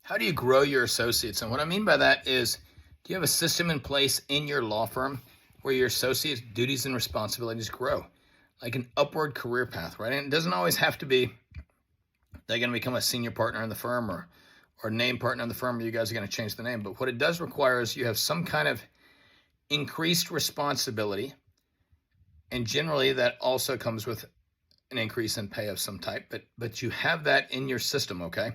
How do you grow your associates? And what I mean by that is, do you have a system in place in your law firm where your associates' duties and responsibilities grow, like an upward career path, right? And it doesn't always have to be they're going to become a senior partner in the firm or name partner in the firm, or you guys are going to change the name. But what it does require is you have some kind of increased responsibility, and generally that also comes with an increase in pay of some type. But you have that in your system, okay?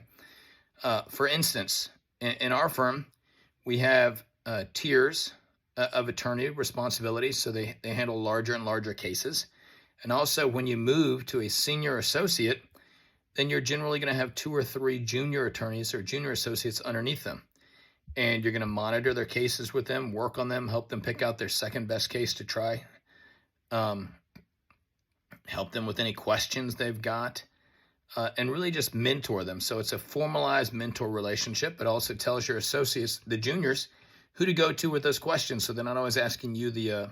For instance, in our firm, we have tiers of attorney responsibilities, so they handle larger and larger cases. And also, when you move to a senior associate, then you're generally going to have 2 or 3 junior attorneys or junior associates underneath them. And you're going to monitor their cases with them, work on them, help them pick out their second best case to try, help them with any questions they've got. And really just mentor them. So it's a formalized mentor relationship, but also tells your associates, the juniors, who to go to with those questions. So they're not always asking you, the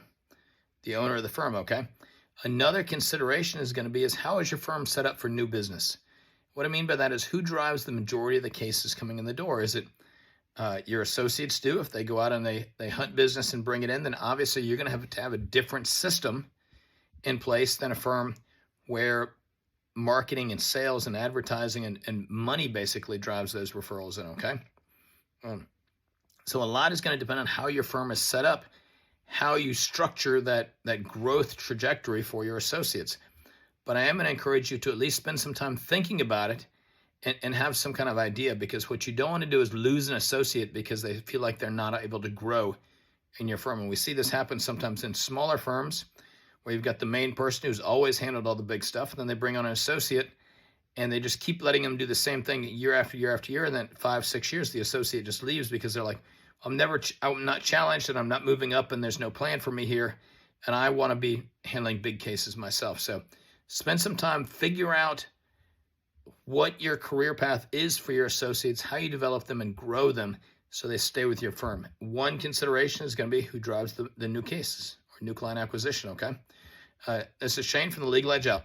owner of the firm, okay? Another consideration is going to be is how is your firm set up for new business? What I mean by that is who drives the majority of the cases coming in the door? Is it your associates do? If they go out and they hunt business and bring it in, then obviously you're going to have a different system in place than a firm where marketing and sales and advertising and money basically drives those referrals in, okay? So a lot is going to depend on how your firm is set up, how you structure that growth trajectory for your associates. But I am going to encourage you to at least spend some time thinking about it and have some kind of idea, because what you don't want to do is lose an associate because they feel like they're not able to grow in your firm. And we see this happen sometimes in smaller firms where you've got the main person who's always handled all the big stuff, and then they bring on an associate and they just keep letting them do the same thing year after year after year. And then 5-6 years, the associate just leaves because they're like, I'm not challenged and I'm not moving up and there's no plan for me here. And I want to be handling big cases myself. So spend some time, figure out what your career path is for your associates, how you develop them and grow them so they stay with your firm. One consideration is going to be who drives the new cases or new client acquisition, okay? This is Shane from the Legal Edge Out.